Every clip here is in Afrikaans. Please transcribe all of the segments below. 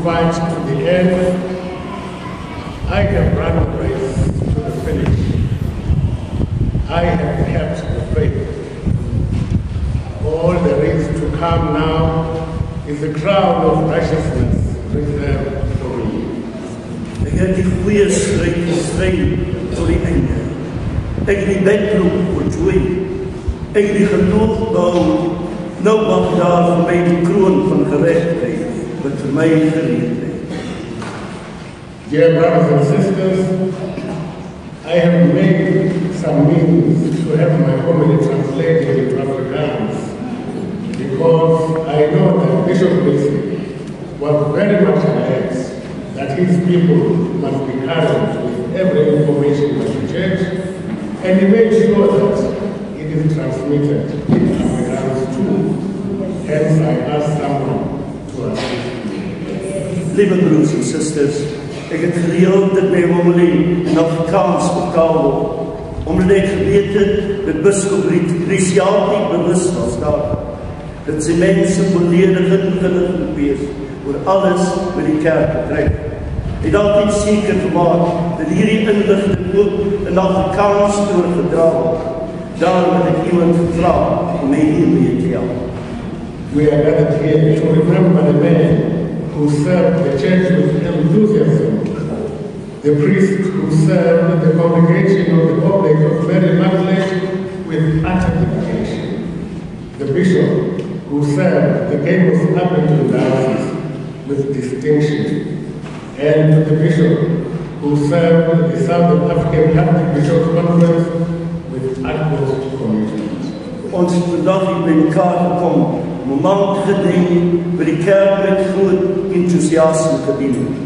fight to the end. I have run the race to the finish. I have kept the faith. All there is to come now is a crown of righteousness reserved for me. Ek het die goeie stryd gestry tot die einde. Ek het die wedloop voltooi. Ek het die geloof behou. Nou wag daar vir my die kroon van geregtigheid wat vir my gereed is. Dear brothers and sisters, I have made some means to have my homily translated into Afrikaans because I know that Bishop Bisi was very much aware that his people must be current with every information of the church, and he made sure that it is transmitted in Afrikaans too. Hence, I asked someone to assist me. Lieve broers en susters, ek het gereeld dat my homily in Afrikaans vertaal word, omdat ek geweet het dat Biskop Risiati bewus was daarvan, dat sy mense volledig ingelig wees oor alles wat die kerk betref. Hy het altyd seker gemaak dat hierdie inligting ook in Afrikaans oorgedra word. Daarom het ek iemand gevra om my hiermee te help. We are gathered here to remember the man who served the church with enthusiasm, the priest who served the congregation of the Oblate of Mary Magdalene with utter dedication, the bishop who served the Gabos Appleton Diocese with distinction, and to the bishop who served the Southern African Catholic Bishops' Conference with utmost commitment. Ons het vandag hier by mekaar gekom om 'n maand te gedenk by die kerk met groot enthousiasme gedien het.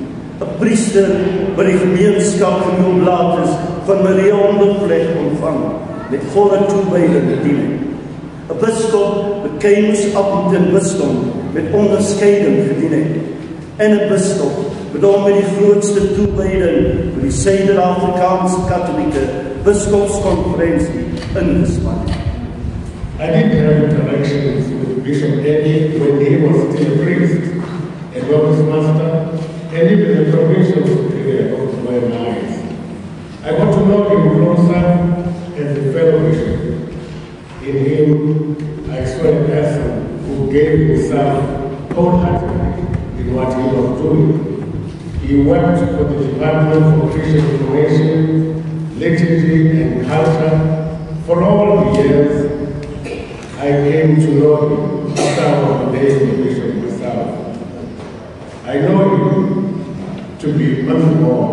'n Priester wat die gemeenskap genoemd is van Maria ondervlek ontvang met volle toewyding gedien het. 'n Biskop wat Keimus Appleton bisdom met onderskeiding gedien het. En 'n biskop wat hom met die grootste toewyding vir die Suider-Afrikaanse Katholieke Biskopskonferensie ingespan het. I did have interactions with Bishop Eddie when he was still a priest, a Robert's master, and even the provincial superior of the West. I got to know him closer as a fellow bishop. In him, I saw a person who gave himself wholeheartedly in what he was doing. He worked for the Department for Christian Information, Liturgy and Culture for all the years I came to know him after I was ordained the bishop myself. I know him to be on the ball,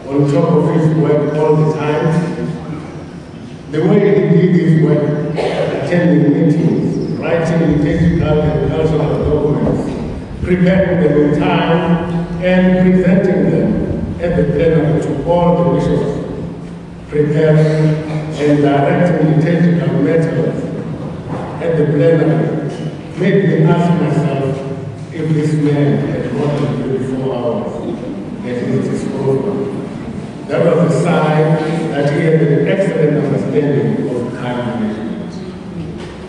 on top of his work all the time. The way he did his work, attending meetings, writing liturgical and cultural documents, preparing them in time, and presenting them at the plenary to all the bishops, preparing and directing liturgical matters at the plenary, made me ask myself if this man had more than 24 hours at his disposal. That was a sign that he had an excellent understanding of time management.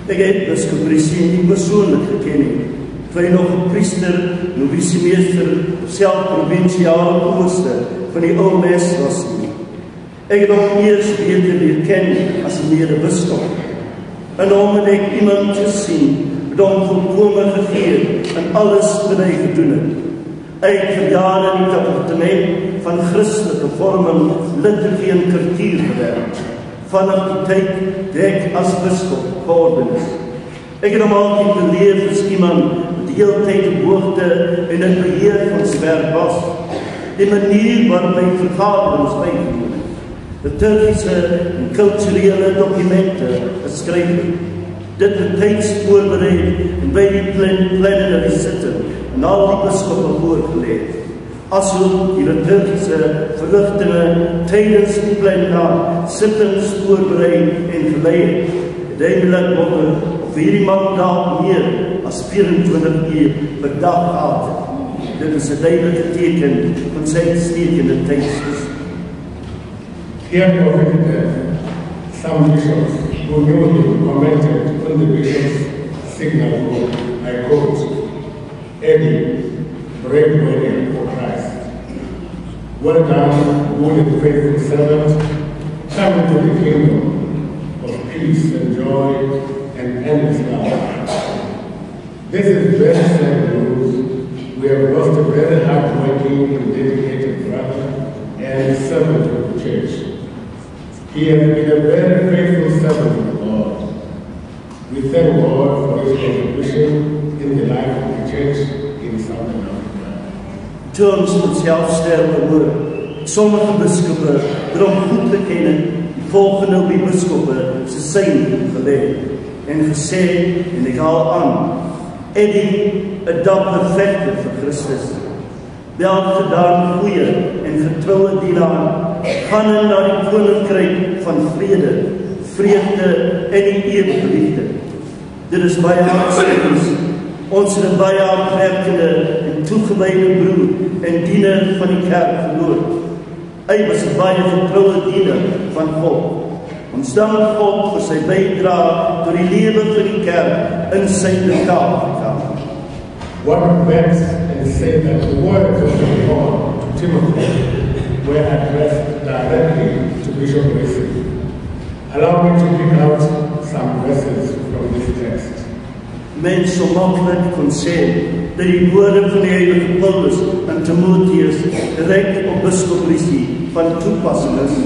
Ek het Biskop Risiati persoonlik geken het. Hy nog 'n priester, novissiemeester, self provinsiale owerste van die ou mes was nie. Ek het hom eers beter leer ken as 'n mede-biskop. En hom het ek iemand gesien wat hom volkome gegee aan alles wat hy gedoen het. Hy het vir jare in die departement van Christelike vorming, liturgie en kultuur gewerk, vanaf die tyd dat ek as biskop geworden is. Ek het hom altyd beleef as iemand wat die hele tyd op hoogte en in beheer van sy werk was. Die manier waarop hy vergaderings bygewoon het, liturgische en culturele documenten geschreven, dit het tijds voorbereid en bij die plenary zitten en al die bisschoppen voorgeleid. Alsook die liturgische verrichtingen tijdens die plenary zittens voorbereid en geleid. Uiteindelijk worden op hierdie mandaat meer als 24 uur per dag gehad. Dit is een duidelijke teken van zijn stekende tijdsbestek. Here we visited some bishops who knew him commented on the bishop's signal book. I quote, Eddie, brave warrior for Christ. Well done, good and faithful servant. Come into the kingdom of peace and joy and endless love. This is very sad news. We have lost a very hard-working and dedicated brother and servant of the church. He has been a very faithful servant of God. We thank God for his contribution in the life of the church in Southern Africa. Toen ons zelfsterven hoor, sommige biskuppen erom goed te kennen, die volgen op die biskuppen ze zijn geleid en gesê, en ik haal aan, Eddie, een dapper vechter voor Christus. Wel gedaan goeie en getrouwe dienaar, gaan naar die koninkrijk van vrede, vreugde en die eeuwige liefde. Dit is baie hartstikkers, ons het baie hardwerkende en toegewijde broer en diener van die kerk verloor. Hy was een baie getrouwe diener van God. Ons dank God vir sy bijdrage door die lewe van die kerk in Suid-Afrika. One went and said that the words of the Lord to Timothy were addressed directly to Bishop Wesley. Allow me to pick out some verses from this text. Mens so makkelijk kon sê dat die woorde van die Heilige Paulus aan Timotheus direct op biskop Rissie van toepassing is.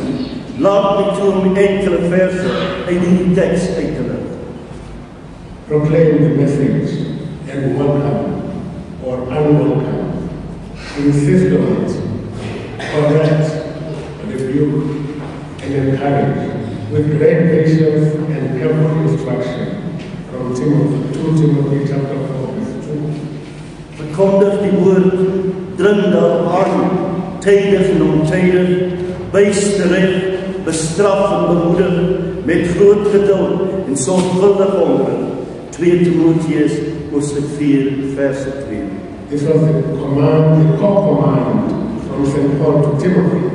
Laat me toe om enkele verse uit die tekst uit te lig. Proclaim the message and welcome or unwelcome. Insist on it. Correct, rebuke, and encourage with great patience and careful instruction. From Timothy, 2 Timothy chapter 4, verse 2. Verkondig die woord, dring daarop aan, tydig en ontydig, wys terecht, bestraf en bemoedig, met groot geduld en zorgvuldig onderrig. 2 Timotheus, hoofdstuk 4, verse 2. This was the command, the core command from St. Paul to Timothy,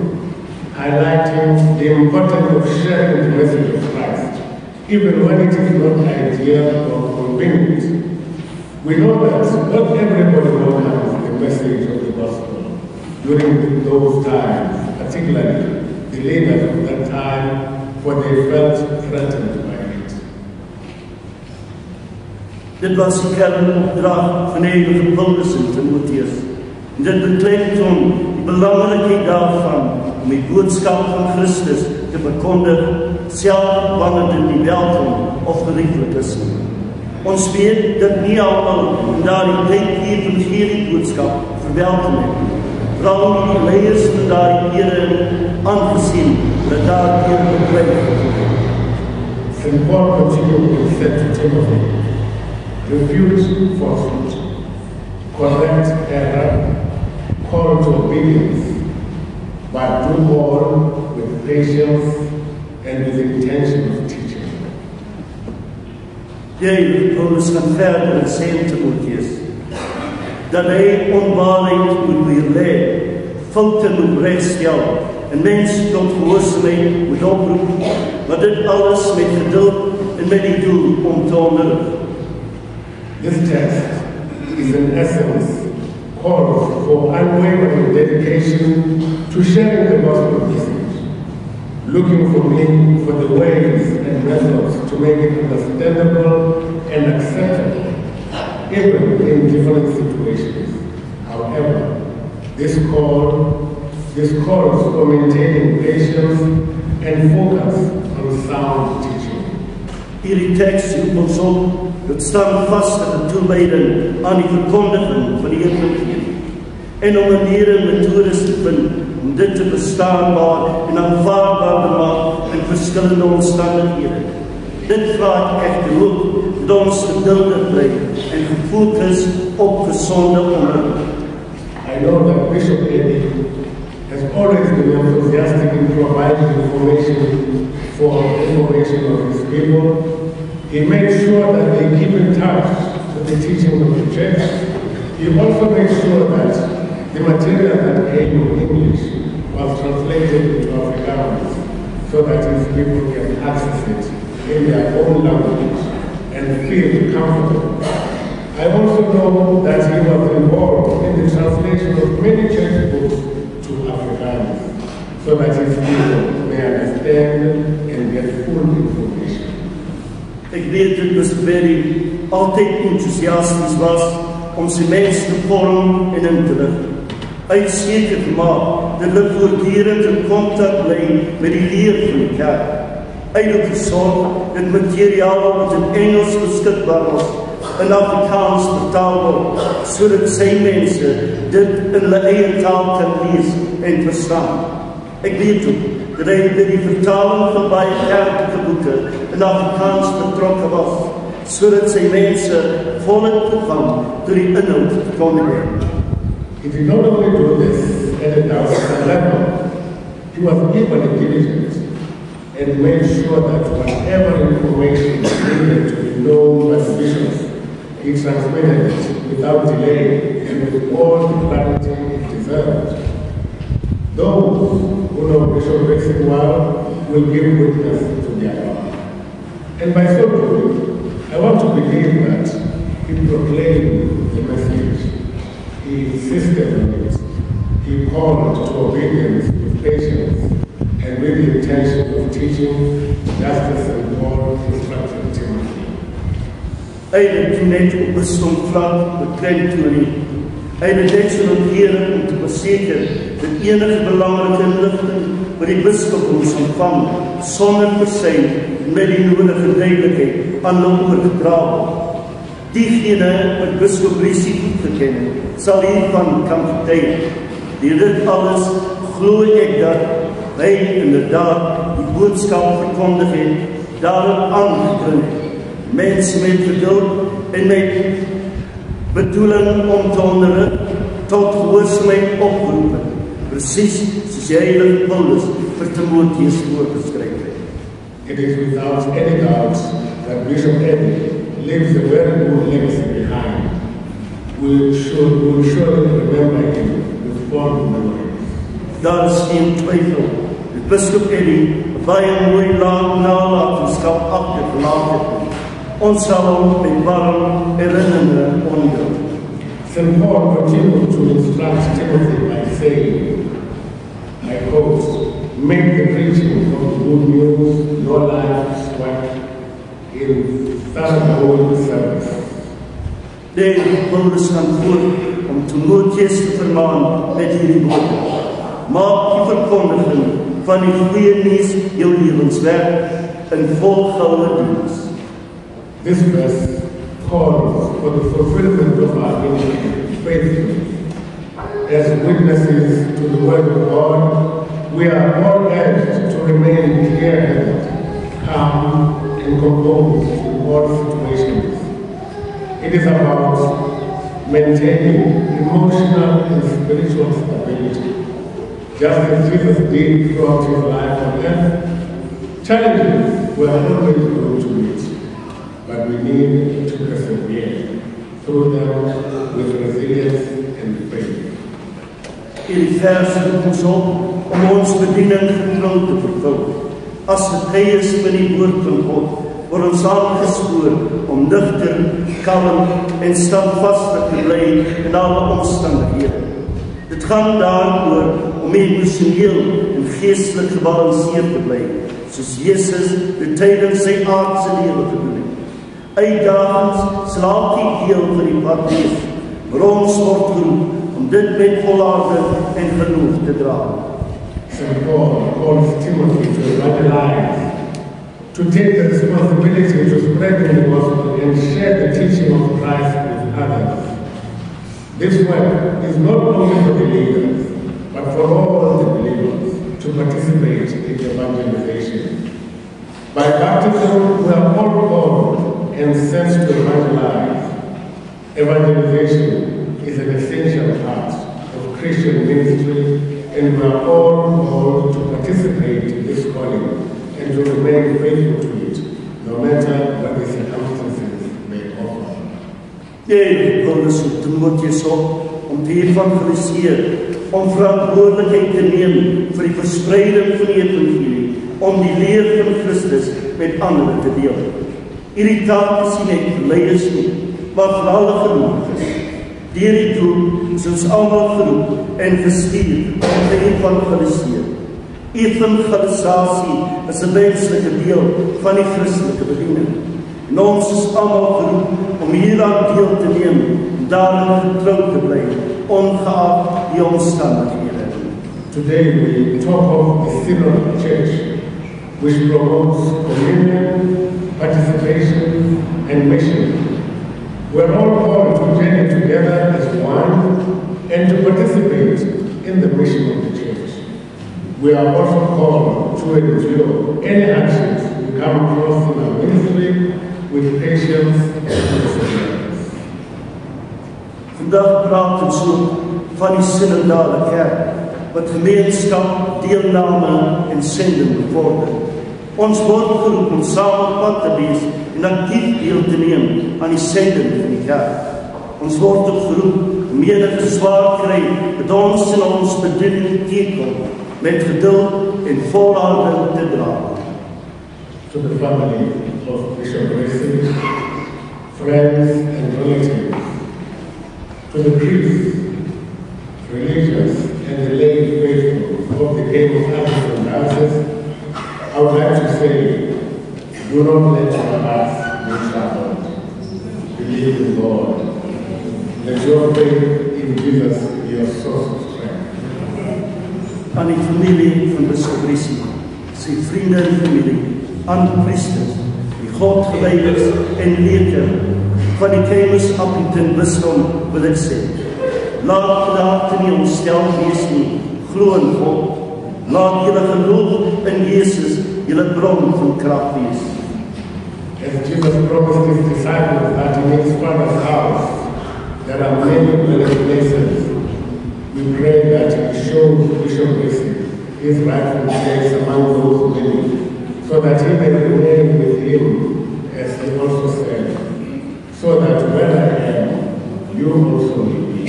highlighting the importance of sharing the message of Christ, even when it is not ideal or convenient. We know that not everybody welcomes the message of the gospel during those times, particularly the leaders of that time, for they felt threatened by it. Dit was die kernopdracht van Heilige Paulus en Timotheus. En dit beklemtoon die belangrikheid daarvan om die boodskap van Christus te bekondig, selfs wanneer dit nie welkom of gerieflik is. Ons weet dat nie almal in daardie tyd die evangelie boodskap verwelkom het. Vooral nie die leiers van daardie ere aangesien dat daar hier beklemd. St. Paul continued and said to Timothy, refute falsehood, correct error, call to obedience, but do all with patience and with intention of teaching. Die Heilige Paulus gaan verder en sê in Timotheus, dat hy onwaarheid moet weerlê, foute moet rechtstel, en mens tot gehoorsaamheid moet oproep, maar dit alles met geduld en met die doel om te onderrig. This text is in essence calls for unwavering dedication to sharing the gospel message, looking for the ways and methods to make it understandable and acceptable, even in different situations. However, this calls for maintaining patience and focus on sound teaching. Hierdie tekst roep ons op, dat standvastige toewijding aan die verkondiging van die evangelie en om maniere en methodes te vind om dit te bestaanbaar en aanvaardbaar te maak in verskillende omstandighede. Dit vraag echter ook dat ons geduldig bly en gefokus op gesonde onderrig. I know that Bishop Eddie has always been enthusiastic in providing information of his people. He made sure that they keep in touch with the teaching of the church. He also made sure that the material that came in English was translated into Afrikaans so that his people can access it in their own language and feel comfortable. I also know that he was involved in the translation of many church books to Afrikaans, so that his people may understand and get full information. Ek weet dat Bishop Berry altyd enthousiasties was om sy mense te vorm en in te lig. Hy het seker gemaak dat hulle voortdurend in kontak bly met die leer van die kerk. Hy het gesorg dat materiaal wat in Engels beskikbaar was in Afrikaans vertaal word, sodat sy mense dit in hulle eie taal kan lees en verstaan. Ek weet ook dat hy by die vertaling van baie kerklike boeke in Afrikaans betrokke was, sodat sy mense volle toegang tot die inhoud kon hê. He did not only do this at a national level, he was equally diligent and made sure that whatever information needed to be known by the bishops, he transmitted it without delay and with all the clarity it deserved. Those who know Bishop Rexon well will give witness to their God. And by so doing, I want to believe that he proclaimed the message. He insisted on it. He called to obedience with patience and with the intention of teaching justice and Paul instructed Timothy. Hy het toe net op 'n stomp vlak beklemtoon nie. Hy het net so noteer om te verseker dat enige belangrike inligting wat die biskop ons ontvang sonder versyn met die nodige duidelikheid aan hom oorgedra word. Diegene wat biskop Risi goed geken het, sal hiervan kan getuig. Deur dit alles glo ek dat hy inderdaad die boodskap verkondig het, daarop aangedring het. Mense met geduld en met bedoeling om te onderrig tot gehoorsaamheid oproep, presies soos die heilige Paulus vir Timotheus voorgeskryf het. It is without any doubt that Bishop Eddie leaves a very good legacy behind. We should surely remember him with fond memories. Daar is geen twyfel dat Bishop Eddie 'n baie mooi nalatenskap agtergelaat het. Ons sal hom met warm herinneringe onthou. St. Paul continued to instruct Timothy by saying, I quote, make the preaching of the good news your life's work in thorough service. De Paulus gaan voort om Timotheus te vermaan met hierdie woorde. Maak die verkondiging van die goeie nuus jou lewenswerk in volgehoue diens. This verse calls for the fulfillment of our ministry faithfully. As witnesses to the word of God, we are all urged to remain clear-headed, calm, and composed in all situations. It is about maintaining emotional and spiritual stability. Just as Jesus did throughout his life on earth, challenges were always going to meet, but we need to persevere through them with resilience and faith. In vers roep ons op om ons bediening getrou te vervul. As getuies van die woord van God, word ons aangespoor om nugter, kalm en standvastig te bly in alle omstandighede. Dit gaan daaroor om emosioneel en geestelik gebalanseerd te bly, soos Jesus dit tydens sy aardse lewe gedoen het. Uitdagings sal die deel van die pad wees, maar ons word geroep om dit met volharding en geloof te dra. St. Paul calls Timothy to evangelize, to take the responsibility to spread the gospel and share the teaching of Christ with others. This work is not only for the leaders, but for all the believers to participate in evangelization. By baptism, we are all called and sent to evangelize. Evangelization is an essential part of Christian ministry, and we are all called to participate in this calling and to remain faithful to it, no matter what the circumstances may offer. Jy, Paulus roep Timotheus op om te evangeliseer, om verantwoordelikheid te neem vir die verspreiding van die evangelie, om die leer van Christus met ander te deel. Hierdie taak is nie net verleiders nie, maar vir alle gelowiges. Deur die doel is ons almal geroep en gestuur om te evangeliseer. Evangelisasie is 'n wenslike deel van die Christelike bediening. En ons is almal geroep om hieraan deel te neem en daarin getrou te bly, ongeag die omstandighede. Today we talk of the Syrian Church, which promotes communion, participation, and mission. We're all called to journey together as one and to participate in the mission of the church. We are also called to endure any actions we come across in our ministry with patience and perseverance. Vandag praat ons van die synodale kerk, wat gemeenskap, deelname en sending bevorder. Ons word geroep om saam op pad te wees en aktief deel te neem aan die sending van die kerk. Ons word ook geroep om enige swaar kry met ons en ons bediening teekom, met geduld en volharding te dra. To the family of Bishop Racing, friends and relatives, to the priests, religious and the lay faithful of the Game of African Diocese, I would like to say, do not let your hearts be troubled. Believe in God. Let your faith in Jesus be your source of strength. Aan die familie van Bishop Racing, sy vriende en familie, aan die priesters, die godgeleiders en leerder van die Kaimus Appington Bisdom wil ek sê, laat julle harte nie ontstel wees nie, glo in God. Laat julle geloof in Jesus julle bron van krag wees. As Jesus promised his disciples that in his Father's house there are many dwelling places, we pray that he shows Bishop Racing his rightful place among those many, so that he may remain with him, as he also said, so that where I am, you also will be.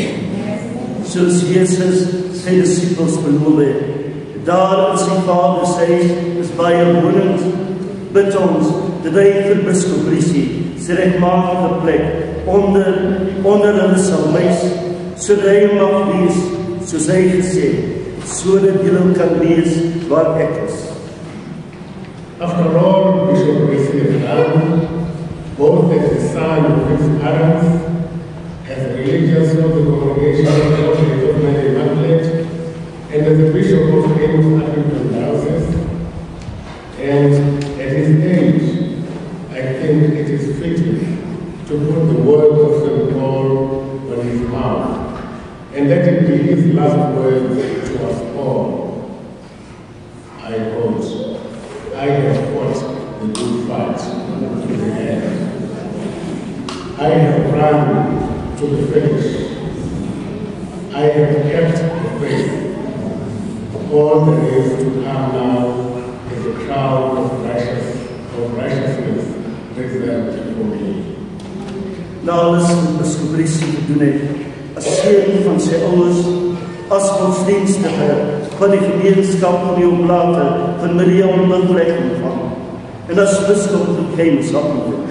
Soos Jesus sy disciples beloof het, daar in sy Vaders huis is baie wonings, bid ons dat hy vir Bishop Racing sy regmatige plek onder hulle sal wys, sodat hy mag wees, soos hy gesê, sodat julle kan wees waar ek is. After all, Bishop Racing has done, both as the son of his parents, as a religious of the congregation of the Mary Immaculate, and as a bishop of Kaimus Appington Diocese, and at his age, I think it is fitting to put the words of St. Paul on his mouth, and let it be his last words to us all. I quote, I have fought the good fight to the end. I have run to the finish. I have kept the faith. All there is to come now is a crown of righteousness reserved for me. Na alles wat Bishop Racing gedoen het, as seun van sy ouers, as godsdienstige van die gemeenskap van die Oblate van Maria onmiddellik ontvang, en as biskop van Kaimus Appington,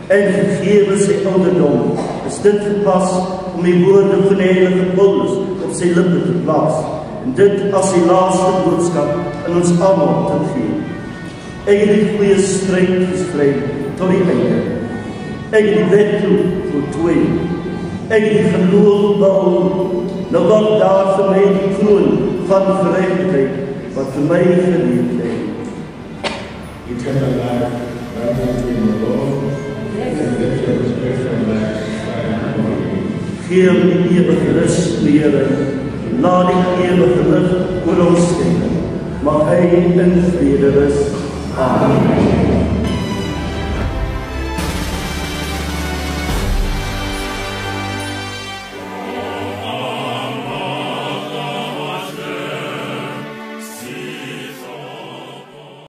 en gegewe sy ouderdom, is dit gepas om die woorde van die heilige Paulus op sy lippe te plaas, en dit as die laaste boodskap in ons almal te gee. Ek het die goeie stryd gestry tot die einde. Ek het die wet voltooi. Ek het die geloof behou. Nou wat daar vir my die kroon van geregtigheid wat vir my geleef het. Eternal life, running to the Lord, and let your spiritual life shine upon me. Geef die ewige rus, Here. Laat die ewige lig oor ons skyn. Mag hy in vrede rus. Amen.